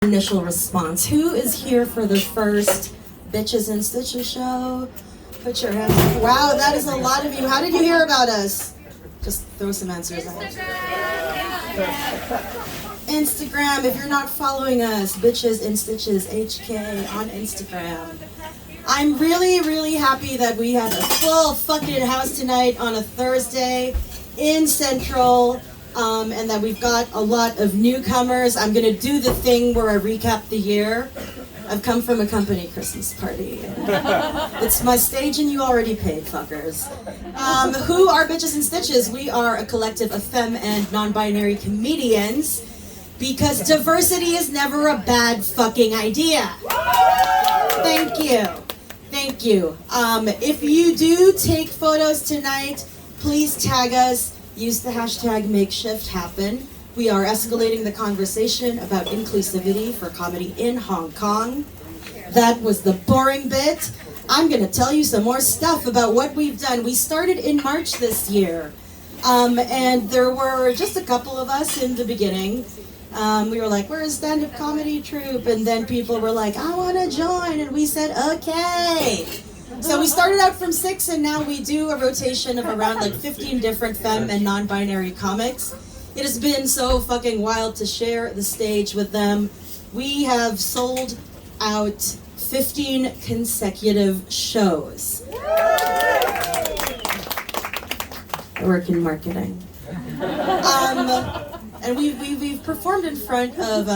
Initial response. Who is here for the first Bitches and Stitches show? Put your hands up. Wow, that is a lot of you. How did you hear about us? Just throw some answers out. Instagram. If you're not following us, Bitches and Stitches HK on Instagram. I'm really happy that we had a full fucking house tonight on a Thursday in Central. And that we've got a lot of newcomers. I'm gonna do the thing where I recap the year. I've come from a company Christmas party. It's my stage and you already paid, fuckers. Who are Bitches and Stitches? We are a collective of femme and non-binary comedians because diversity is never a bad fucking idea. Thank you. Thank you. If you do take photos tonight, please tag us. Use the hashtag #MakeShiftHappen. We are escalating the conversation about inclusivity for comedy in Hong Kong. That was the boring bit. I'm going to tell you some more stuff about what we've done. We started in March this year, and there were just a couple of us in the beginning. We were like, we're a stand-up comedy troupe, and then people were like, I want to join, and we said, okay. So we started out from 6, and now we do a rotation of around like 15 different femme and non-binary comics. It has been so fucking wild to share the stage with them. We have sold out 15 consecutive shows. I work in marketing. And we've performed in front of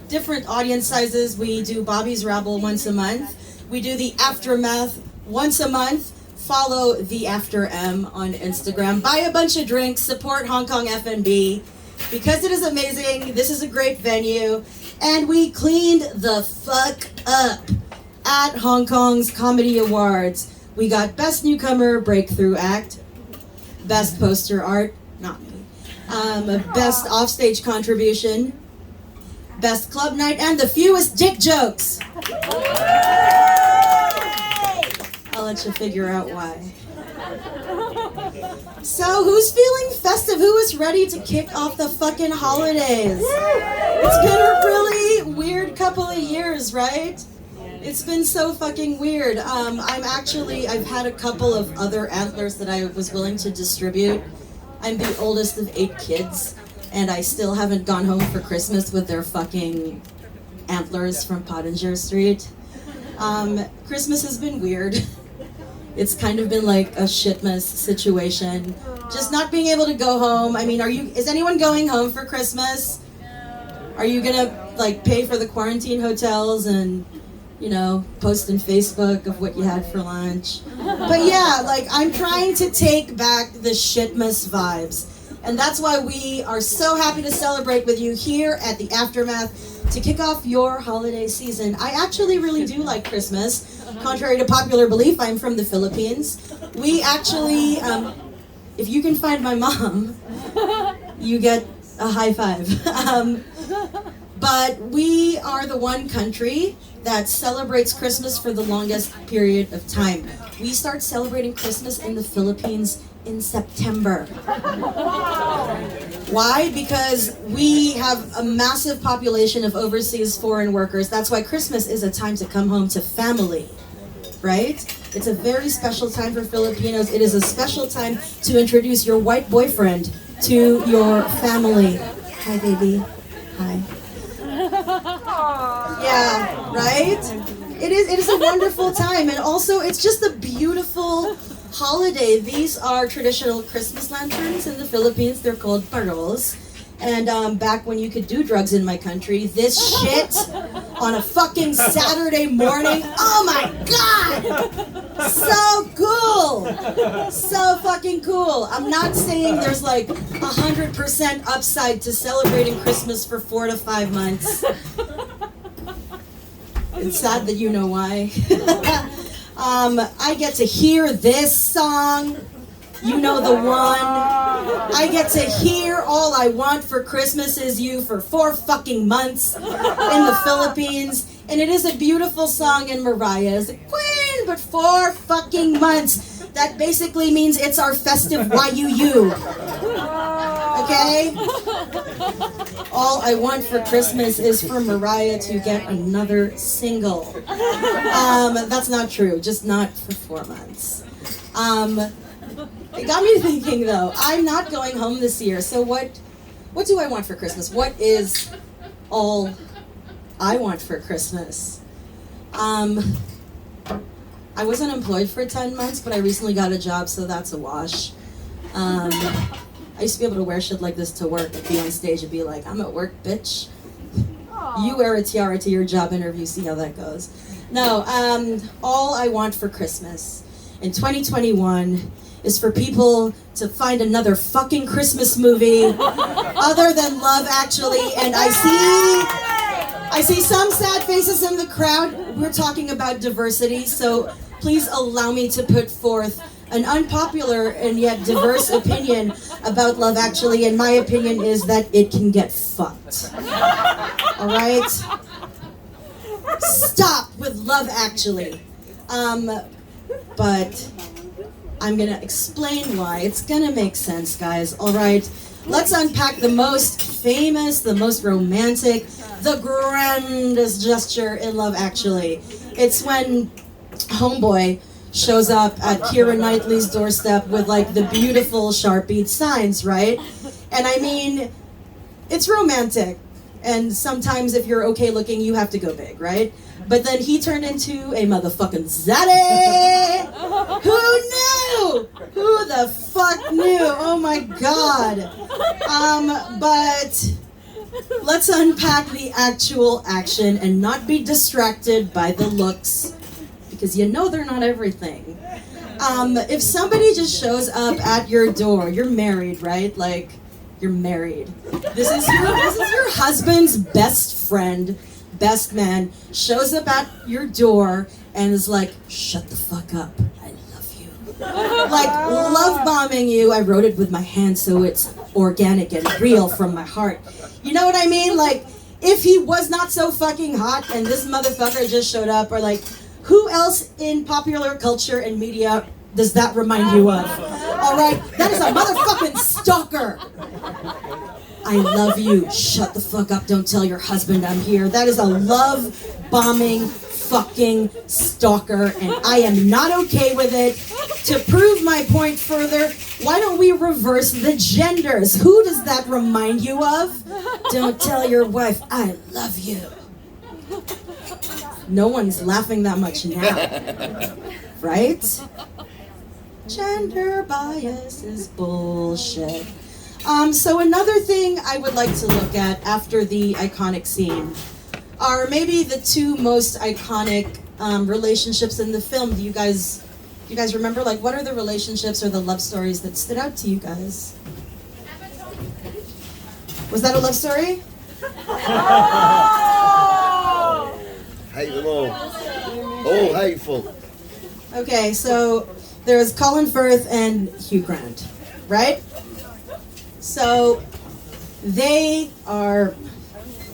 different audience sizes. We do Bobby's Rabble once a month. We do the Aftermath once a month. Follow the After M on Instagram. Buy a bunch of drinks. Support Hong Kong F&B because it is amazing. This is a great venue. And we cleaned the fuck up at Hong Kong's Comedy Awards. We got Best Newcomer Breakthrough Act, Best Poster Art, not me, Best Offstage Contribution, Best Club Night, and the fewest dick jokes. I'll let you figure out why. So, who's feeling festive? Who is ready to kick off the fucking holidays? It's been a really weird couple of years, right? It's been so fucking weird. I've had a couple of other antlers that I was willing to distribute. I'm the oldest of 8 kids, and I still haven't gone home for Christmas with their fucking antlers from Pottinger Street. Christmas has been weird. It's kind of been like a shitmas situation. Just not being able to go home. I mean, is anyone going home for Christmas? Are you gonna like pay for the quarantine hotels and, post on Facebook of what you had for lunch? But yeah, like I'm trying to take back the shitmas vibes. And that's why we are so happy to celebrate with you here at the Aftermath to kick off your holiday season. I actually really do like Christmas. Contrary to popular belief, I'm from the Philippines. We actually, if you can find my mom, you get a high five. But we are the one country that celebrates Christmas for the longest period of time. We start celebrating Christmas in the Philippines in September. Why? Because we have a massive population of overseas foreign workers. That's why Christmas is a time to come home to family, right? It's a very special time for Filipinos. It is a special time to introduce your white boyfriend to your family. Hi, baby. Hi. Yeah, right? It is a wonderful time, and also it's just a beautiful holiday. These are traditional Christmas lanterns in the Philippines. They're called paroles. And back when you could do drugs in my country, this shit on a fucking Saturday morning, oh my god! So cool! So fucking cool. I'm not saying there's like 100% upside to celebrating Christmas for 4 to 5 months. It's sad that you know why. I get to hear this song. You know the one. I get to hear All I Want for Christmas Is You for 4 fucking months in the Philippines. And it is a beautiful song, and Mariah is a queen, but 4 fucking months. That basically means it's our festive YUU. okay? All I want for Christmas is for Mariah to get another single. That's not true, just not for 4 months. It got me thinking though, I'm not going home this year, so what do I want for Christmas? What is all I want for Christmas? I was unemployed for 10 months, but I recently got a job, so that's a wash. I used to be able to wear shit like this to work and be on stage and be like, I'm at work, bitch. You wear a tiara to your job interview, see how that goes. No, all I want for Christmas in 2021 is for people to find another fucking Christmas movie other than Love Actually, and I see some sad faces in the crowd. We're talking about diversity, so please allow me to put forth an unpopular and yet diverse opinion about Love Actually, and my opinion is that it can get fucked. All right? Stop with Love Actually. But I'm gonna explain why. It's gonna make sense, guys. All right? Let's unpack the most famous, the most romantic, the grandest gesture in Love Actually. It's when homeboy shows up at Keira Knightley's doorstep with like the beautiful Sharpied signs, right? And I mean, it's romantic. And sometimes if you're okay looking, you have to go big, right? But then he turned into a motherfucking zaddy! Who knew? Who the fuck knew? Oh my god. But let's unpack the actual action and not be distracted by the looks, because you know they're not everything. If somebody just shows up at your door, you're married, right? Like, you're married. This is your husband's best friend, best man, shows up at your door and is like, shut the fuck up, I love you. Like, love bombing you. I wrote it with my hand so it's organic and real from my heart. You know what I mean? Like, if he was not so fucking hot and this motherfucker just showed up, or like, who else in popular culture and media does that remind you of? All right, that is a motherfucking stalker. I love you. Shut the fuck up. Don't tell your husband I'm here. That is a love bombing fucking stalker, and I am not okay with it. To prove my point further, why don't we reverse the genders? Who does that remind you of? Don't tell your wife I love you. No one's laughing that much now, right? Gender bias is bullshit. So another thing I would like to look at after the iconic scene are maybe the two most iconic relationships in the film. Do you guys remember? Like, what are the relationships or the love stories that stood out to you guys? Was that a love story? Hate them all. All hateful. Okay, so there was Colin Firth and Hugh Grant, right? So they are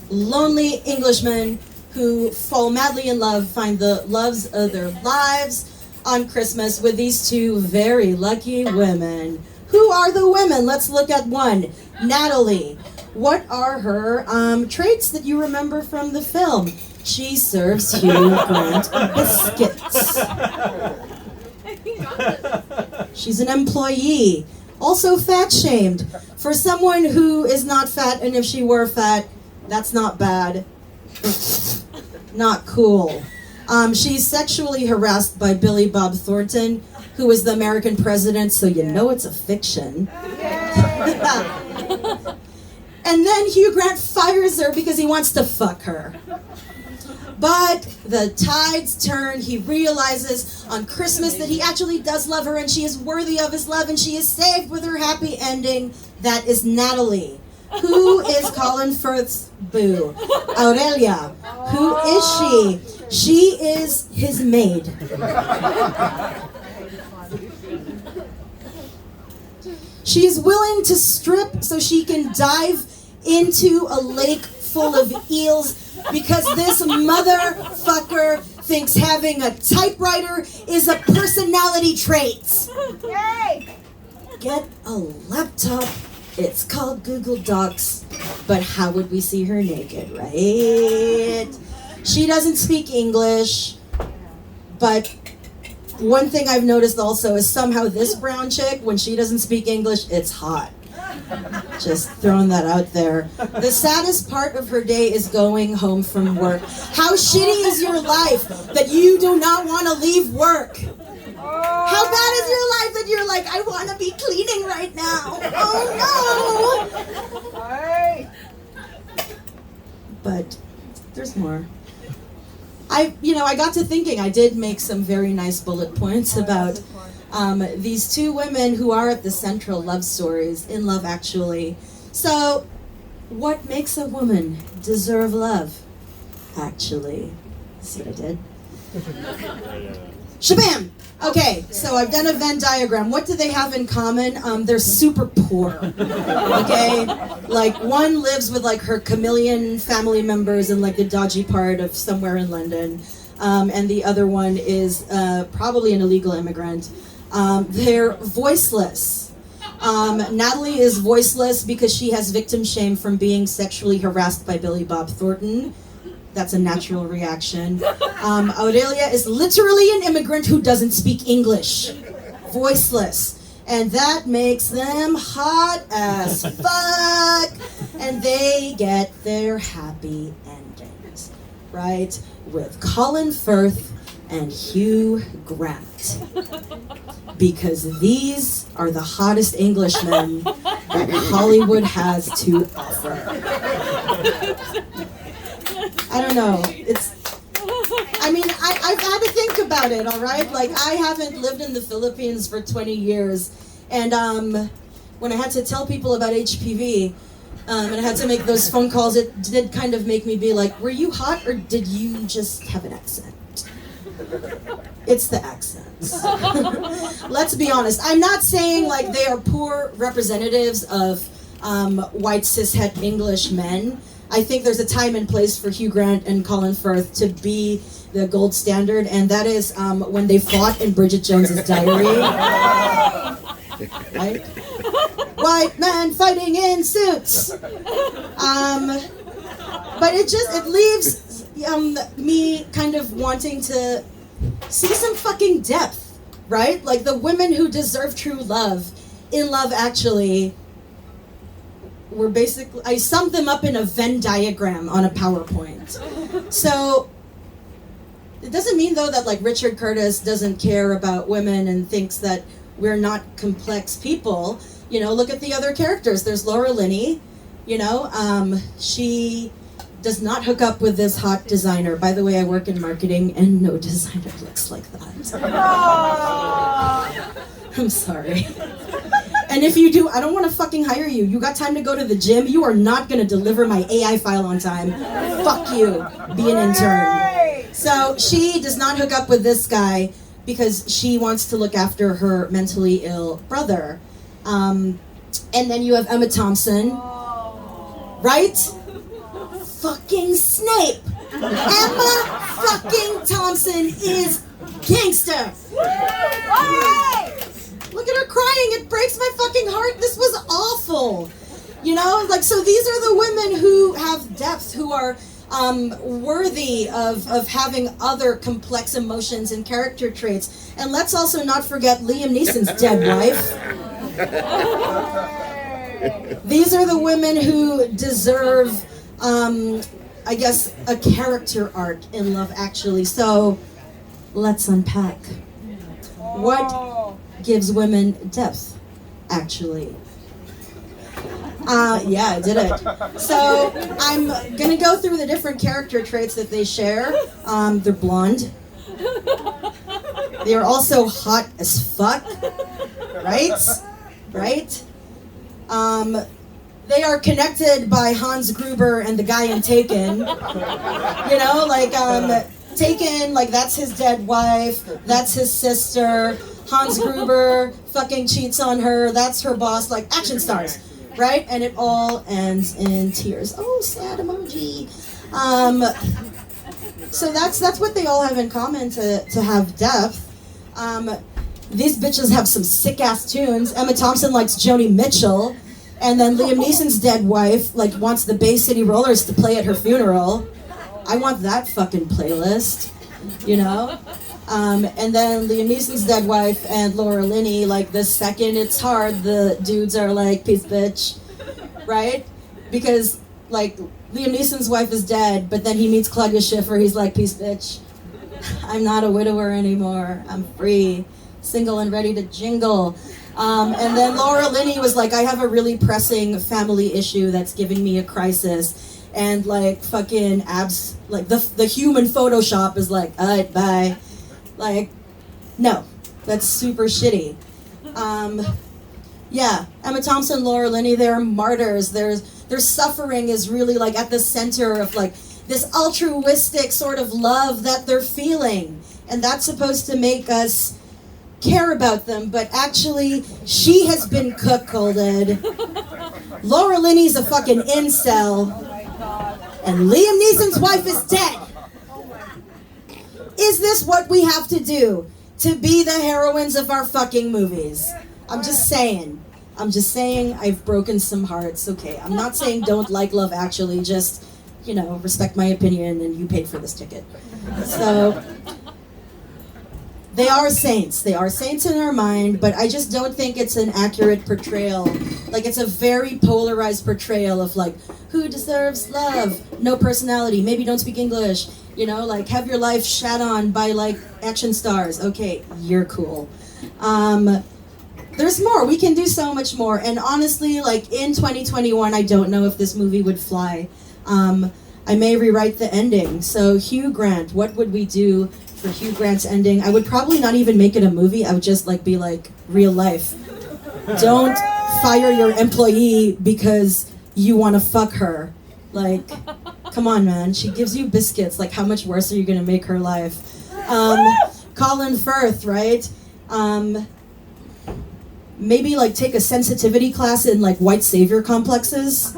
lonely Englishmen who fall madly in love, find the loves of their lives on Christmas with these two very lucky women. Who are the women? Let's look at one. Natalie. What are her traits that you remember from the film? She serves Hugh Grant biscuits. She's an employee. Also fat-shamed. For someone who is not fat, and if she were fat, that's not bad. Not cool. She's sexually harassed by Billy Bob Thornton, who is the American president, so you know it's a fiction. And then Hugh Grant fires her because he wants to fuck her. But the tides turn. He realizes on Christmas that he actually does love her and she is worthy of his love and she is saved with her happy ending. That is Natalie. Who is Colin Firth's boo? Aurelia. Who is she? She is his maid. She is willing to strip so she can dive into a lake full of eels because this motherfucker thinks having a typewriter is a personality trait. Yay! Get a laptop It's called Google Docs, but how would we see her naked, right? She doesn't speak English, but one thing I've noticed also is somehow this brown chick, when she doesn't speak English, it's hot. Just throwing that out there. The saddest part of her day is going home from work. How shitty is your life that you do not want to leave work? How bad is your life that you're like, I want to be cleaning right now? Oh no! But there's more. I got to thinking, I did make some very nice bullet points about these two women who are at the central love stories in Love Actually. So, what makes a woman deserve love? Actually. See what I did? Shabam! Okay, so I've done a Venn diagram. What do they have in common? They're super poor. Okay? Like, one lives with like her chameleon family members in like the dodgy part of somewhere in London. And the other one is probably an illegal immigrant. They're voiceless. Natalie is voiceless because she has victim shame from being sexually harassed by Billy Bob Thornton. That's a natural reaction. Aurelia is literally an immigrant who doesn't speak English. Voiceless. And that makes them hot as fuck. And they get their happy endings. Right? With Colin Firth and Hugh Grant. Because these are the hottest Englishmen that Hollywood has to offer. I don't know. I've had to think about it, all right? Like, I haven't lived in the Philippines for 20 years. And when I had to tell people about HPV, and I had to make those phone calls, it did kind of make me be like, were you hot or did you just have an accent? It's the accents. Let's be honest. I'm not saying like they are poor representatives of white cishet English men. I think there's a time and place for Hugh Grant and Colin Firth to be the gold standard, and that is when they fought in Bridget Jones's Diary. Right? White men fighting in suits. But it leaves me kind of wanting to see some fucking depth, right? Like the women who deserve true love in Love Actually were basically, I summed them up in a Venn diagram on a PowerPoint. So it doesn't mean though that like Richard Curtis doesn't care about women and thinks that we're not complex people. You know, look at the other characters. There's Laura Linney, she does not hook up with this hot designer. By the way, I work in marketing and no designer looks like that. I'm sorry. And if you do, I don't want to fucking hire you. You got time to go to the gym? You are not going to deliver my AI file on time. Fuck you. Be an intern. So she does not hook up with this guy because she wants to look after her mentally ill brother. And then you have Emma Thompson. Right? Fucking Snape. Emma fucking Thompson is gangster. Look at her crying. It breaks my fucking heart. This was awful. So these are the women who have depth, who are worthy of having other complex emotions and character traits. And let's also not forget Liam Neeson's dead wife. These are the women who deserve, I guess, a character arc in Love Actually. So let's unpack. What gives women depth, actually? Yeah, I did it. So I'm gonna go through the different character traits that they share. They're blonde. They are also hot as fuck. Right? They are connected by Hans Gruber and the guy in Taken. Taken, like that's his dead wife, that's his sister. Hans Gruber fucking cheats on her, that's her boss, like action stars, right? And it all ends in tears. Oh, sad emoji. So that's what they all have in common to have depth. These bitches have some sick ass tunes. Emma Thompson likes Joni Mitchell. And then Liam Neeson's dead wife like wants the Bay City Rollers to play at her funeral. I want that fucking playlist, you know? And then Liam Neeson's dead wife and Laura Linney, like the second it's hard, the dudes are like, peace bitch, right? Because like Liam Neeson's wife is dead, but then he meets Claudia Schiffer, he's like, peace bitch. I'm not a widower anymore, I'm free, single and ready to jingle. And then Laura Linney was like, I have a really pressing family issue that's giving me a crisis. And like fucking abs, like the human Photoshop is like, alright, bye. Like, no, that's super shitty. Yeah, Emma Thompson, Laura Linney, they're martyrs. Their suffering is really like at the center of like this altruistic sort of love that they're feeling. And that's supposed to make us care about them, but actually, she has been cuckolded. Laura Linney's a fucking incel. And Liam Neeson's wife is dead. Is this what we have to do to be the heroines of our fucking movies? I'm just saying. I've broken some hearts. Okay, I'm not saying don't like Love Actually, just, you know, respect my opinion and you paid for this ticket. So, they are saints. They are saints in our mind, but I just don't think it's an accurate portrayal. Like, it's a very polarized portrayal of, like, who deserves love? No personality. Maybe don't speak English. You know, like, have your life shat on by, like, action stars. Okay, you're cool. There's more. We can do so much more. And honestly, like, in 2021, I don't know if this movie would fly. I may rewrite the ending. So, Hugh Grant, what would we do for Hugh Grant's ending? I would probably not even make it a movie. I would just like be like real life. Don't fire your employee because you want to fuck her. Like, come on, man. She gives you biscuits. Like, how much worse are you gonna make her life? Colin Firth, right? Maybe like take a sensitivity class in like white savior complexes.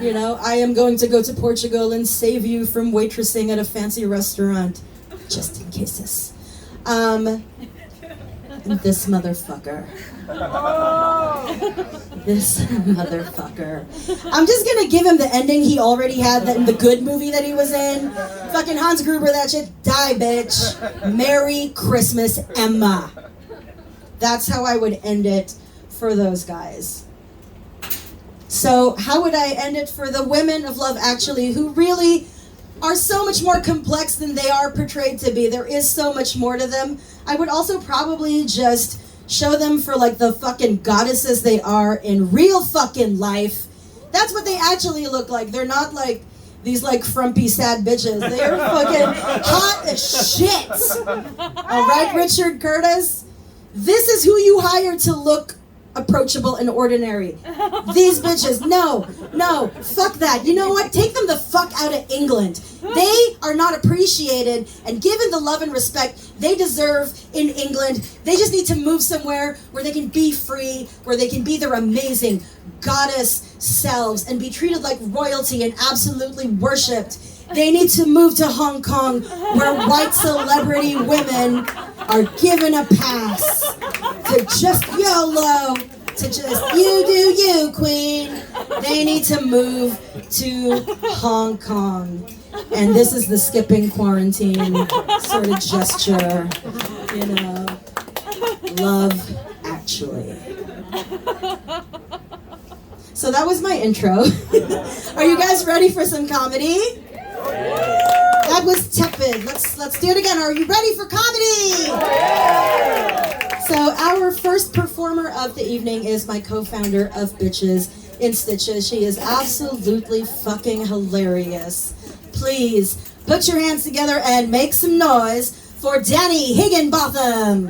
You know, I am going to go to Portugal and save you from waitressing at a fancy restaurant. Just in cases. And this motherfucker. This motherfucker. I'm just gonna give him the ending he already had in the good movie that he was in. Fucking Hans Gruber, that shit. Die, bitch. Merry Christmas, Emma. That's how I would end it for those guys. So how would I end it for the women of Love Actually, who really are so much more complex than they are portrayed to be? There is so much more to them. I would also probably just show them for like the fucking goddesses they are in real fucking life. That's what they actually look like. They're not like these like frumpy sad bitches. They're fucking hot as shit. All right, Richard Curtis? This is who you hire to look approachable and ordinary. These bitches, no, fuck that. You know what? Take them the fuck out of England. They are not appreciated, and given the love and respect they deserve in England, they just need to move somewhere where they can be free, where they can be their amazing goddess selves and be treated like royalty and absolutely worshipped. They need to move to Hong Kong, where white celebrity women are given a pass to just YOLO, to just you do you, queen. They need to move to Hong Kong. And this is the skipping quarantine sort of gesture, you know. Love Actually. So that was my intro. Are you guys ready for some comedy? That was tepid. Let's do it again. Are you ready for comedy? So our first performer of the evening is my co-founder of Bitches in Stitches. She is absolutely fucking hilarious. Please put your hands together and make some noise for Danny Higginbotham.